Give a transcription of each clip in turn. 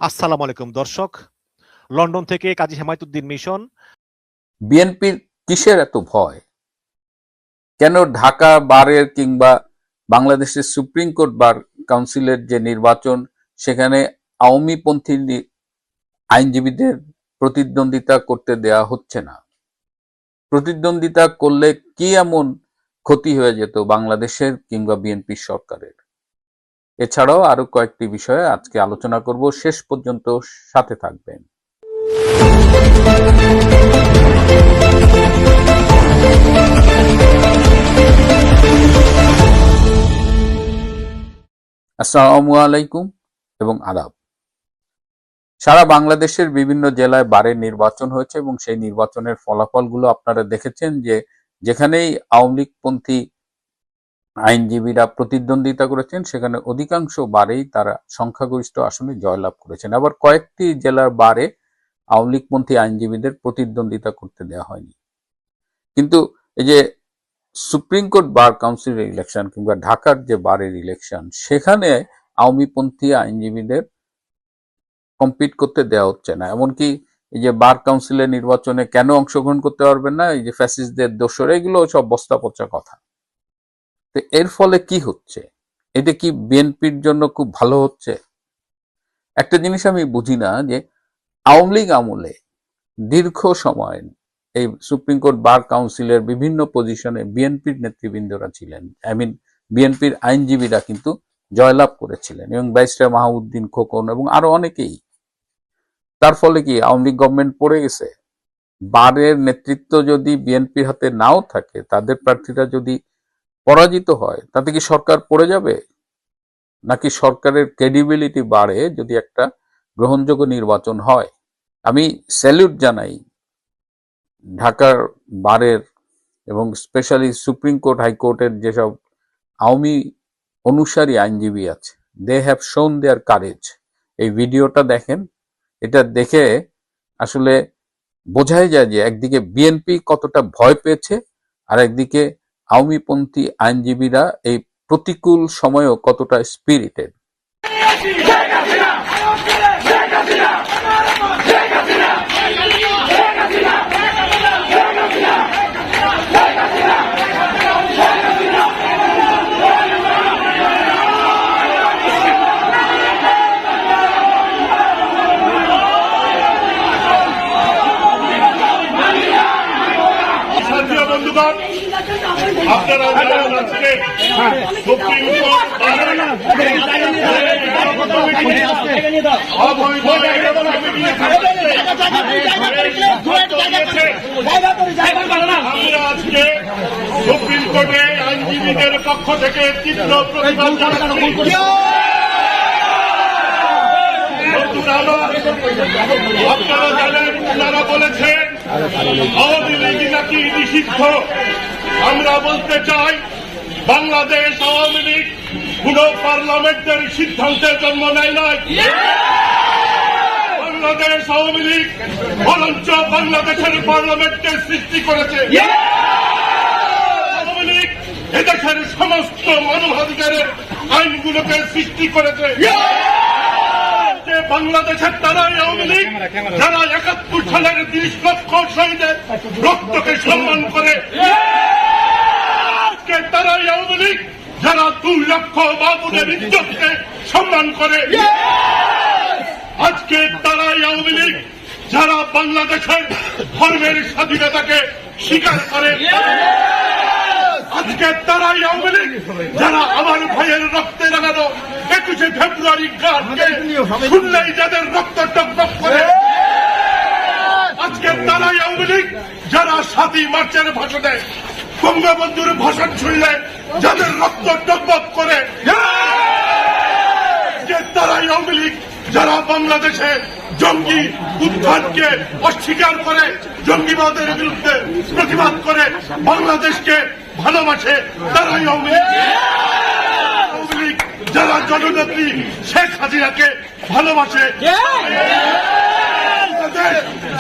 আসসালামু আলাইকুম দর্শক, লন্ডন থেকে কাজী হেমায়েতুদ্দিন মিশন। বিএনপির কিসের এত ভয়? কেন ঢাকা বারের কিংবা বাংলাদেশের সুপ্রিম কোর্ট বার কাউন্সিলের যে নির্বাচন, সেখানে আওয়ামীপন্থী আইনজীবীদের প্রতিদ্বন্দ্বিতা করতে দেয়া হচ্ছে না? প্রতিদ্বন্দ্বিতা করলে কি এমন ক্ষতি হয়ে যেত বাংলাদেশের কিংবা বিএনপি সরকারের? এছাড়াও আরো কয়েকটি বিষয়ে আজকে আলোচনা করব, শেষ পর্যন্ত সাথে থাকবেন। আসসালামু আলাইকুম এবং আদাব। সারা বাংলাদেশের বিভিন্ন জেলায় বারের নির্বাচন হয়েছে এবং সেই নির্বাচনের ফলাফলগুলো আপনারা দেখেছেন যে যেখানেই আওয়ামী লীগপন্থী আইনজীবীরা প্রতিদ্বন্দ্বিতা করেছেন সেখানে অধিকাংশ বারেই তারা সংখ্যাগরিষ্ঠ আসনে জয়লাভ করেছেন। আবার কয়েকটি জেলার বারে আওয়ামী লীগপন্থী আইনজীবীদের প্রতিদ্বন্দ্বিতা করতে দেওয়া হয়নি। কিন্তু এই যে সুপ্রিম কোর্ট বার কাউন্সিলের ইলেকশন কিংবা ঢাকার যে বারের ইলেকশন, সেখানে আওয়ামীপন্থী আইনজীবীদের কম্পিট করতে দেওয়া হচ্ছে না। এমনকি এই যে বার কাউন্সিলের নির্বাচনে কেন অংশগ্রহণ করতে পারবেন না, এই যে ফ্যাসিস্টদের দোসর, এগুলো সব বস্তা পচা কথা। তো এর ফলে কি হচ্ছে? এটা কি বিএনপির জন্য খুব ভালো হচ্ছে? একটা জিনিস আমি বুঝি না, যে আওয়ামী লীগ আমলে দীর্ঘ সময় এই সুপ্রিম কোর্ট বার কাউন্সিলের বিভিন্ন পজিশনে বিএনপির নেতৃবৃন্দরা ছিলেন, বিএনপির আইনজীবীরা কিন্তু জয়লাভ করেছিলেন, এবং ব্যারিস্টার মাহমুদ্দিন খোকন এবং আরো অনেকেই। তার ফলে কি আওয়ামী লীগ গভর্নমেন্ট পড়ে গেছে? বারের নেতৃত্ব যদি বিএনপির হাতে নাও থাকে, তাদের প্রার্থীরা যদি পরাজিত হয়, তাতে কি সরকার পড়ে যাবে? নাকি সরকারের ক্রেডিবিলিটি বাড়ে যদি একটা গ্রহণযোগ্য নির্বাচন হয়? আমি স্যালুট জানাই ঢাকার বারের এবং স্পেশালি সুপ্রিম কোর্ট হাইকোর্টের যেসব আওয়ামী অনুসারী আইনজীবী আছে, দে হ্যাভ শোন দেয়ার কারেজ। এই ভিডিওটা দেখেন, এটা দেখে আসলে বোঝাই যায় যে একদিকে বিএনপি কতটা ভয় পেয়েছে, আর একদিকে আওয়ামীপন্থী আইনজীবীরা এই প্রতিকূল সময়েও কতটা স্পিরিটেড। আপনারা আজকে সুপ্রিম কোর্ট আমরা আজকে সুপ্রিম কোর্টে আইনজীবীদের পক্ষ থেকে তীব্র প্রতিবাদ জানাচ্ছি। আপনারা জানেন, ওনারা বলেছেন আওয়ামী লীগ নাকি নিষিদ্ধ। আমরা বলতে চাই, বাংলাদেশ আওয়ামী লীগ কোন পার্লামেন্টের সিদ্ধান্তের জন্ম নেয় নাই। বাংলাদেশ আওয়ামী লীগ বরঞ্চ বাংলাদেশের পার্লামেন্টের সৃষ্টি করেছে। আওয়ামী লীগ এদেশের সমস্ত মানবাধিকারের আইনগুলোকে সৃষ্টি করেছে। বাংলাদেশের তারাই আওয়ামী লীগ যারা ৭১ সালের ৩০ লক্ষ শহীদের রক্তকে সম্মান করে। আজকে তারাই আওয়ামী লীগ যারা ২ লক্ষ বাবুদের ইজ্জতকে সম্মান করে। আজকে তারাই আওয়ামী লীগ যারা বাংলাদেশের ধর্মের স্বাধীনতাকে স্বীকার করে। আজকে তারাই আওয়ামী লীগ যারা আমার ভাইয়ের রক্তে রাঙানো ২১শে ফেব্রুয়ারি গানকে শুনলেই যাদের রক্ত টকবক করে। আজকে তারাই আওয়ামী লীগ যারা ৭ই মার্চের ভাষণে বঙ্গবন্ধুর ভাষণ শুনলে যাদের রক্ত টকবক করে। আজকে তারাই আওয়ামী লীগ যারা বাংলাদেশে জঙ্গি উত্থানকে অস্বীকার করে, জঙ্গিবাদের বিরুদ্ধে প্রতিবাদ করে, বাংলাদেশকে ভালোবাসে। তারাই আওয়ামী লীগ যারা জননেত্রী শেখ হাসিনাকে ভালোবাসে।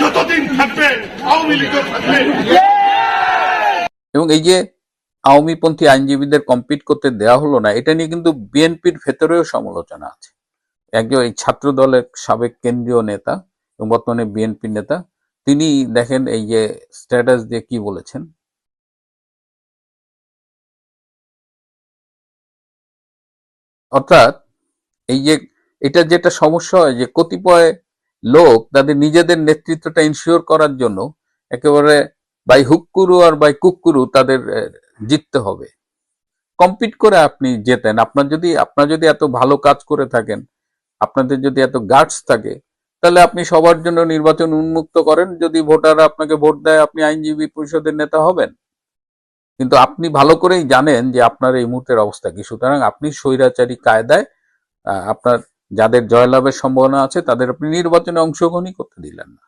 যতদিন থাকবে আওয়ামী লীগও থাকবে। এবং এই যে আওয়ামীপন্থী আইনজীবীদের কম্পিট করতে দেওয়া হলো না, এটা নিয়ে কিন্তু বিএনপির ভেতরেও সমালোচনা আছে। একজন এই ছাত্র দলের সাবেক কেন্দ্রীয় নেতা এবং বর্তমানে বিএনপি নেতা, তিনি দেখেন এই যে স্ট্যাটাস দিয়ে কি বলেছেন। অর্থাৎ এই যে এটা যেটা সমস্যা হয় যে কতিপয় লোক তাদের নিজেদের নেতৃত্বটা ইনশিওর করার জন্য একেবারে বাই হুক্কুরু আর বাই কুক্কুরু তাদের জিততে হবে। কম্পিট করে আপনি জেতেন। আপনার যদি এত ভালো কাজ করে থাকেন, আপনাদের যদি এত গার্ডস থাকে, তাহলে আপনি সবার জন্য নির্বাচন উন্মুক্ত করেন। যদি ভোটাররা আপনাকে ভোট দেয়, আপনি আইনজীবী পরিষদের নেতা হবেন। কিন্তু আপনি ভালো করেই জানেন যে আপনার এই মুহূর্তের অবস্থা কি। সুতরাং আপনি স্বৈরাচারী কায়দায় আপনার যাদের জয়লাভের সম্ভাবনা আছে তাদের আপনি নির্বাচনে অংশগ্রহণই করতে দিলেন না।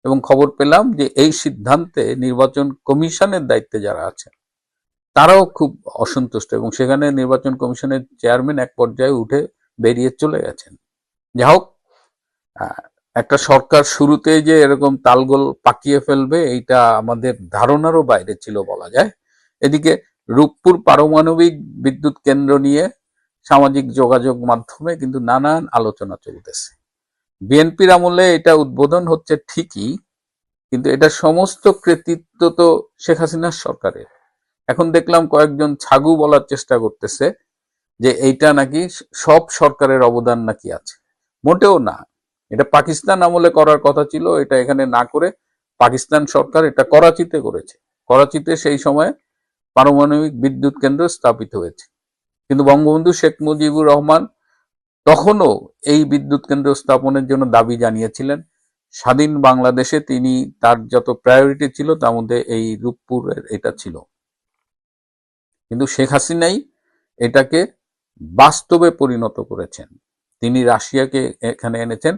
এবং খবর পেলাম যে এই সিদ্ধান্তে নির্বাচন কমিশনের দায়িত্বে যারা আছেন তারাও খুব অসন্তুষ্ট, এবং সেখানে নির্বাচন কমিশনের চেয়ারম্যান এক পর্যায়ে উঠে বেরিয়ে চলে গেছেন। যা হোক, একটা সরকার শুরুতে যে এরকম তালগোল পাকিয়ে ফেলবে এইটা আমাদের ধারণারও বাইরে ছিল বলা যায়। এদিকে রূপপুর পারমাণবিক বিদ্যুৎ কেন্দ্র নিয়ে সামাজিক যোগাযোগ মাধ্যমে কিন্তু নানান আলোচনা চলতেছে। বিএনপির আমলে এটা উদ্বোধন হচ্ছে ঠিকই, কিন্তু এটা সমস্ত কৃতিত্ব তো শেখ হাসিনার সরকারের। এখন দেখলাম কয়েকজন ছাগু বলার চেষ্টা করতেছে যে এইটা নাকি সব সরকারের অবদান নাকি আছে। মোটেও না, এটা পাকিস্তান আমলে করার কথা ছিল, এটা এখানে না করে পাকিস্তান সরকার এটা করাচিতে করেছে। করাচিতে সেই সময় পারমাণবিক বিদ্যুৎ কেন্দ্র স্থাপিত হয়েছে, কিন্তু বঙ্গবন্ধু শেখ মুজিবুর রহমান তখনও এই বিদ্যুৎ কেন্দ্র স্থাপনের জন্য দাবি জানিয়েছিলেন। স্বাধীন বাংলাদেশে তিনি তার যত প্রায়োরিটি ছিল তার মধ্যে এই রূপপুরের এটা ছিল। কিন্তু শেখ হাসিনাই এটাকে বাস্তবে পরিণত করেছেন। তিনি রাশিয়াকে এখানে এনেছেন,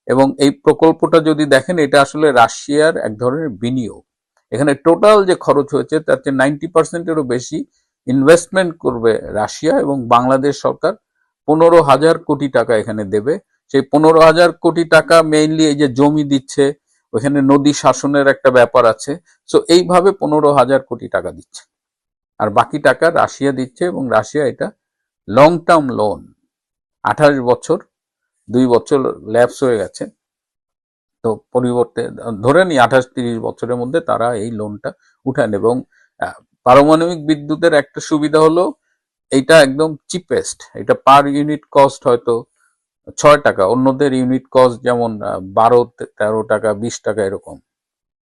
এবং এই প্রকল্পটা যদি দেখেন এটা আসলে রাশিয়ার এক ধরনের বিনিয়োগ। এখানে টোটাল যে খরচ হয়েছে তার চেয়ে 90%-এরও বেশি ইনভেস্টমেন্ট করবে রাশিয়া, এবং বাংলাদেশ সরকার 15,000 কোটি টাকা এখানে দেবে। সেই 15,000 কোটি টাকা মেইনলি এই যে জমি দিচ্ছে, ওইখানে নদী শাসনের একটা ব্যাপার আছে। সো এইভাবে 15,000 কোটি টাকা দিচ্ছে, আর বাকি টাকা রাশিয়া দিচ্ছে, এবং রাশিয়া এটা লং টার্ম লোন, 28 বছর, 2 বছর ল্যাপস হয়ে গেছে, তো পরিবর্তে ধরে নি 28-30 বছরের মধ্যে তারা এই লোনটা উঠান। এবং পারমাণবিক বিদ্যুতের একটা সুবিধা হলো এইটা একদম চিপেস্ট, এটা পার ইউনিট কস্ট হয়তো 6 টাকা, অন্যদের ইউনিট কস্ট যেমন 12-13 টাকা, 20 টাকা এরকম।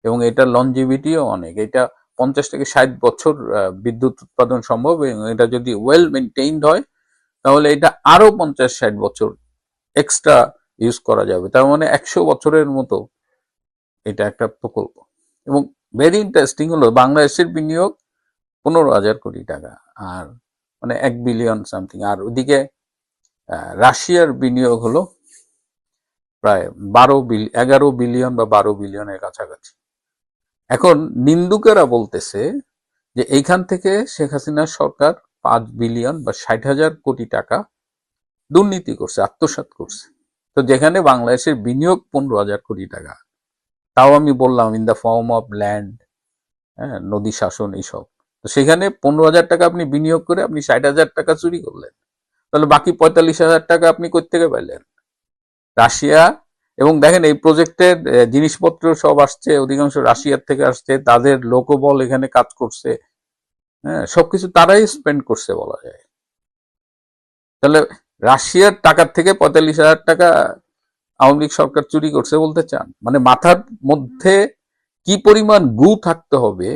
এবং এটা লনজিভিটিও অনেক, এটা 50 থেকে 60 বছর বিদ্যুৎ উৎপাদন সম্ভব, এবং এটা যদি ওয়েল মেনটেইনড হয় তাহলে এটা আরো 50-60 বছর এক্সট্রা ইউজ করা যাবে। তার মানে 100 বছরের মতো এটা একটা প্রকল্প। এবং ভেরি ইন্টারেস্টিং হলো বাংলাদেশের বিনিয়োগ 15,000 কোটি টাকা, আর মানে 1 বিলিয়ন সামথিং, আর ওদিকে রাশিয়ার বিনিয়োগ হলো প্রায় 11 বিলিয়ন বা 12 বিলিয়নের কাছাকাছি। এখন নিন্দুকেরা বলতেছে যে এইখান থেকে শেখ হাসিনার সরকার 5 বিলিয়ন বা 60,000 কোটি টাকা দুর্নীতি করছে, আত্মসাৎ করছে। তো যেখানে বাংলাদেশের বিনিয়োগ 15,000 কোটি টাকা, তাও আমি বললাম in the form of land, নদী শাসন এইসব, তো সেখানে 15,000 টাকা আপনি বিনিয়োগ করে আপনি 60,000 টাকা চুরি করলেন, তাহলে বাকি 45,000 টাকা আপনি কই থেকে পাইলেন? রাশিয়া, এবং দেখেন এই প্রজেক্টের জিনিসপত্র সব আসছে অধিকাংশ রাশিয়ার থেকে আসছে, তাদের লোকবল এখানে কাজ করছে, সবকিছু তারাই স্পেন্ড করছে বলা যায়। তাহলে রাশিয়ার টাকার থেকে 45,000 টাকা আওয়ামী লীগ সরকার চুরি করছে বলতে চান? মানে মাথার মধ্যে কি পরিমাণ গু থাকতে হবে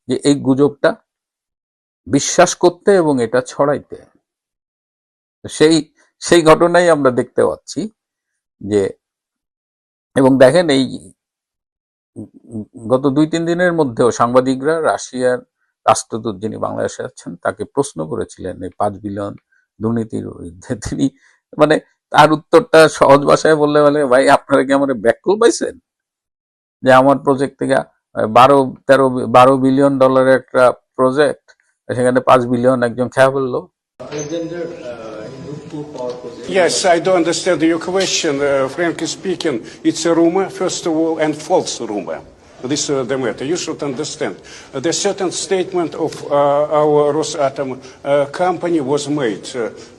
যে এই গুজবটা বিশ্বাস করতে এবং এটা ছড়াইতে। সেই ঘটনাই আমরা দেখতে পাচ্ছি যে, এবং দেখেন এই গত 2-3 দিনের মধ্যেও সাংবাদিকরা রাশিয়ার রাষ্ট্রদূত যিনি বাংলাদেশে আছেন তাকে প্রশ্ন করেছিলেন এই 5 বিলিয়ন দুর্নীতির বিরুদ্ধে। তিনি মানে তার উত্তরটা সহজ ভাষায় বললে বলে, ভাই আপনারা কি আমার ব্যাককল পাইছেন যে আমার প্রজেক্ট থেকে 12 বিলিয়ন ডলারের একটা প্রজেক্ট, সেখানে 5 বিলিয়ন একজন খেয়া ফেললো। Yes, I don't understand your question. Frankly speaking, it's a rumor, first of all, and false rumor. This the matter. You should understand. The certain statement of our Rosatom company was made.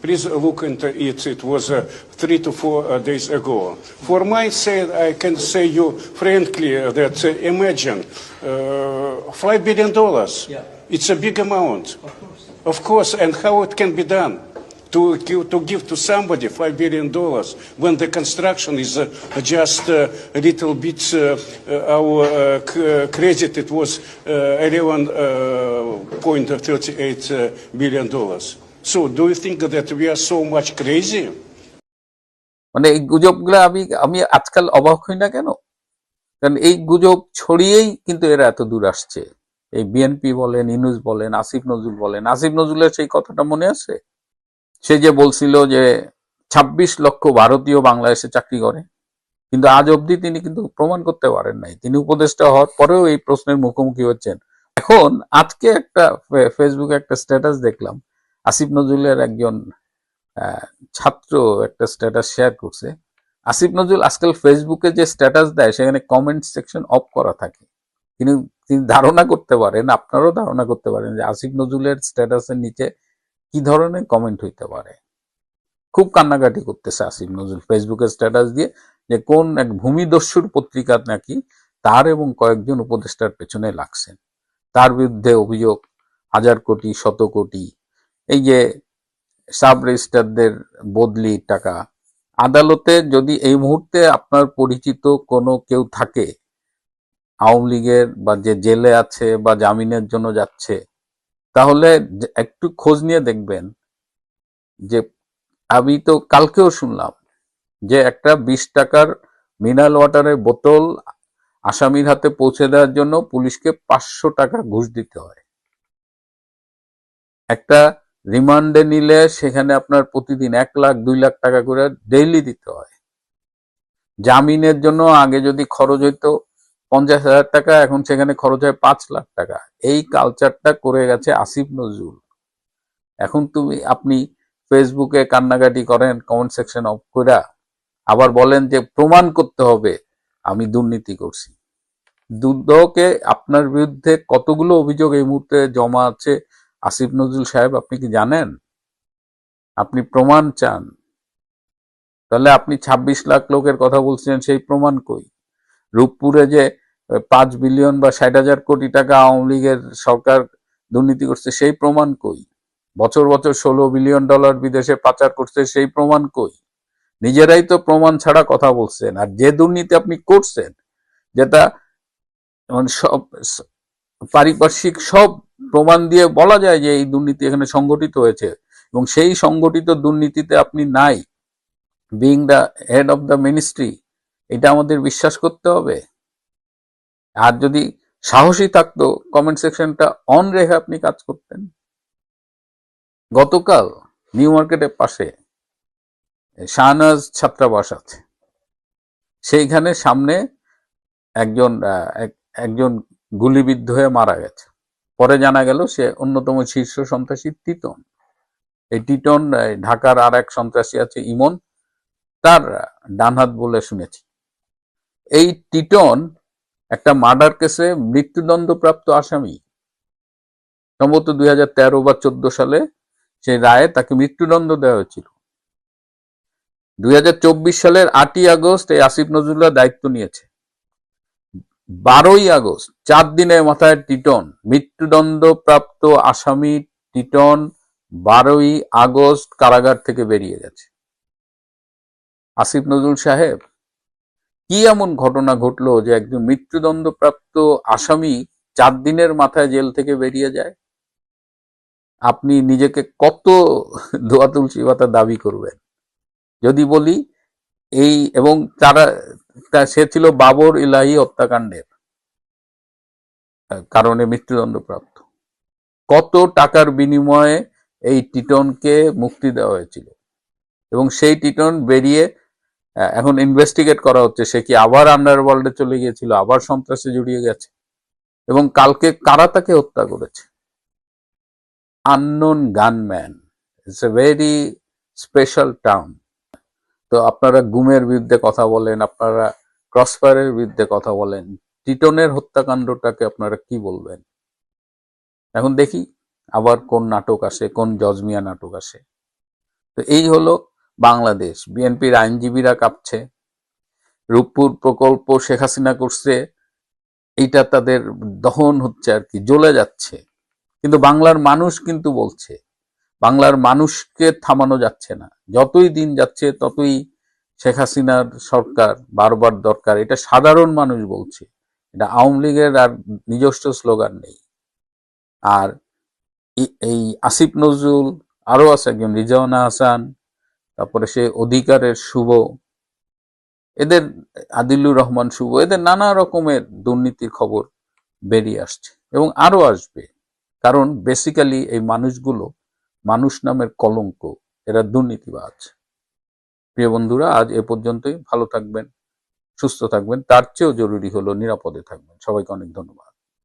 Please look into it. It was 3 to 4 days ago. For my side, I can say you frankly that imagine $5 billion. It's a big amount. Of course, and how it can be done? To give to somebody $5 billion when the construction is just a little bit our credit, it was $11.38 billion. So do you think that we are so much crazy? মানে এই গুজবগুলো আমি আজকাল অবাক হই না কেন? কারণ এই গুজব ছড়িয়েই কিন্তু এরা এত দূর আসছে। এই বিএনপি বলেন, ইউনূস বলেন, আসিফ নজরুল বলেন। আসিফ নজরুলের সেই কথাটা মনে আছে? সে যে বলছিল যে 26 লক্ষ ভারতীয় বাংলাদেশে চাকরি করে, কিন্তু আজ অবধি তিনি কিন্তু প্রমাণ করতে পারেন নাই। তিনি উপদেষ্টা হওয়ার পরেও এই প্রশ্নের মুখোমুখি হচ্ছেন। এখন আজকে একটা ফেসবুকে একটা স্ট্যাটাস দেখলাম, আসিফ নজরুলের একজন ছাত্র একটা স্ট্যাটাস শেয়ার করছে। আসিফ নজরুল আজকাল ফেসবুকে যে স্ট্যাটাস দেয় সেখানে কমেন্ট সেকশন অফ করা থাকে। তিনি ধারণা করতে পারেন, আপনারাও ধারণা করতে পারেন যে আসিফ নজরুলের স্ট্যাটাসের নিচে কি ধরনের কমেন্ট হইতে পারে। খুব কান্নাকাটি করতেছে আসিফ নজরুল ফেসবুকে স্ট্যাটাস দিয়ে যে কোন এক ভূমিদস্যুর পত্রিকা নাকি তার এবং কয়েকজন উপদেষ্টার পেছনে লাগছেন, তার বিরুদ্ধে অভিযোগ 1000 কোটি 100 কোটি, এই যে সাব রেজিস্ট্রারদের বদলি টাকা। আদালতে যদি এই মুহূর্তে আপনার পরিচিত কোনো কেউ থাকে আওয়ামী লীগের বা যে জেলে আছে বা জামিনের জন্য যাচ্ছে, তাহলে একটু খোঁজ নিয়ে দেখবেন যে আমি তো কালকেও শুনলাম যে একটা 20 টাকার মিনারেল ওয়াটারের বোতল আসামির হাতে পৌঁছে দেওয়ার জন্য পুলিশকে 500 টাকা ঘুষ দিতে হয়। একটা রিমান্ডে নিলে সেখানে আপনার প্রতিদিন 1 লাখ 2 লাখ টাকা করে ডেইলি দিতে হয়। জামিনের জন্য আগে যদি খরচ হইতো 50,000 টাকা, এখন সেখানে খরচ হয় 5 লাখ টাকা। এই কালচারটা করে গেছে আসিফ নজরুল। এখন আপনি ফেসবুকে কান্নাকাটি করেন কমেন্ট সেকশন অফ করে, আবার বলেন যে প্রমাণ করতে হবে আমি দুর্নীতি করছি। দুদকে আপনার বিরুদ্ধে কতগুলো অভিযোগ এই মুহূর্তে জমা আছে আসিফ নজরুল সাহেব, আপনি কি জানেন? আপনি প্রমাণ চান, তাহলে আপনি 26 লাখ লোকের কথা বলছিলেন, সেই প্রমাণ কই? রূপপুরে যে 5 বিলিয়ন বা 60,000 কোটি টাকা আওয়ামী লীগের সরকার দুর্নীতি করছে, সেই প্রমাণ কই? বছর বছর $16 বিলিয়ন বিদেশে পাচার করছে, সেই প্রমাণ কই? নিজেরাই তো প্রমাণ ছাড়া কথা বলছেন। আর যে দুর্নীতি আপনি করছেন, যেটা মানে সব পারিপার্শ্বিক সব প্রমাণ দিয়ে বলা যায় যে এই দুর্নীতি এখানে সংগঠিত হয়েছে, এবং সেই সংগঠিত দুর্নীতিতে আপনি নাই, being the head of the ministry, এটা আমাদের বিশ্বাস করতে হবে। আর যদি সাহসী থাকতো কমেন্ট সেকশনটা অন রেখে আপনি কাজ করতেন। গতকাল নিউ মার্কেটের পাশে শাহনাজ ছাত্রাবাস আছে, সেইখানে সামনে একজন গুলিবিদ্ধ হয়ে মারা গেছে। পরে জানা গেল সে অন্যতম শীর্ষ সন্ত্রাসী টিটন। এই টিটন ঢাকার আর এক সন্ত্রাসী আছে ইমন, তার ডানহাত বলে শুনেছি। এই টিটন একটা মার্ডার কেসে মৃত্যুদণ্ডপ্রাপ্ত আসামি, সম্ভবত 2013 বা 14 সালে সেই রায়ে তাকে মৃত্যুদণ্ড দেওয়া হয়েছিল। 2024 সালের 8ই আগস্ট এই আসিফ নজরুল্লাহ দায়িত্ব নিয়েছে। 12ই আগস্ট, 4 দিনের মাথায় টিটন মৃত্যুদণ্ডপ্রাপ্ত আসামি টিটন 12ই আগস্ট কারাগার থেকে বেরিয়ে গেছে। আসিফ নজরুল সাহেব, কি এমন ঘটনা ঘটলো যে একজন মৃত্যুদণ্ডপ্রাপ্ত আসামি 4 দিনের মাথায় জেল থেকে বেরিয়ে যায়? আপনি নিজেকে কত দোয়া তুলসী পাতা দাবি করবেন? যদি বলি এই, এবং সে ছিল বাবর ইলাহি হত্যাকাণ্ডের কারণে মৃত্যুদণ্ডপ্রাপ্ত। কত টাকার বিনিময়ে এই টিটনকে মুক্তি দেওয়া হয়েছিল, এবং সেই টিটন বেরিয়ে এখন ইনভেস্টিগেট করা হচ্ছে সে কি আবার আন্ডারওয়ার্ল্ডে চলে গিয়েছিল, আবার সন্ত্রাসে জড়িয়ে গেছে, এবং কালকে কারা তাকে হত্যা করেছে। Unknown gunman, it's a very special term. তো আপনারা গুমের বিরুদ্ধে কথা বলেন, আপনারা ক্রসফায়ারের বিরুদ্ধে কথা বলেন, টিটনের হত্যাকাণ্ডটাকে আপনারা কি বলবেন? এখন দেখি আবার কোন নাটক আসে, কোন জজমিয়া নাটক আসে। তো এই হলো বাংলাদেশ। বিএনপির আইনজীবীরা কাঁপছে, রূপপুর প্রকল্প শেখ হাসিনা করছে, এইটা তাদের দহন হচ্ছে আর কি, জ্বলে যাচ্ছে। কিন্তু বাংলার মানুষ কিন্তু বলছে, বাংলার মানুষকে থামানো যাচ্ছে না। যতই দিন যাচ্ছে ততই শেখ হাসিনার সরকার বারবার দরকার, এটা সাধারণ মানুষ বলছে। এটা আওয়ামী লীগের আর নিজস্ব স্লোগান নেই। আর এই আসিফ নজরুল, আরো আছে একজন রিজওয়ানা হাসান, তারপরে সে অধিকারের শুভ, এদের আদিলুর রহমান শুভ, এদের নানা রকমের দুর্নীতির খবর বেরিয়ে আসছে এবং আরো আসবে। কারণ বেসিক্যালি এই মানুষগুলো মানুষ নামের কলঙ্ক, এরা দুর্নীতিবাজ। প্রিয় বন্ধুরা, আজ এ পর্যন্তই। ভালো থাকবেন, সুস্থ থাকবেন, তার চেয়েও জরুরি হলো নিরাপদে থাকবেন। সবাইকে অনেক ধন্যবাদ।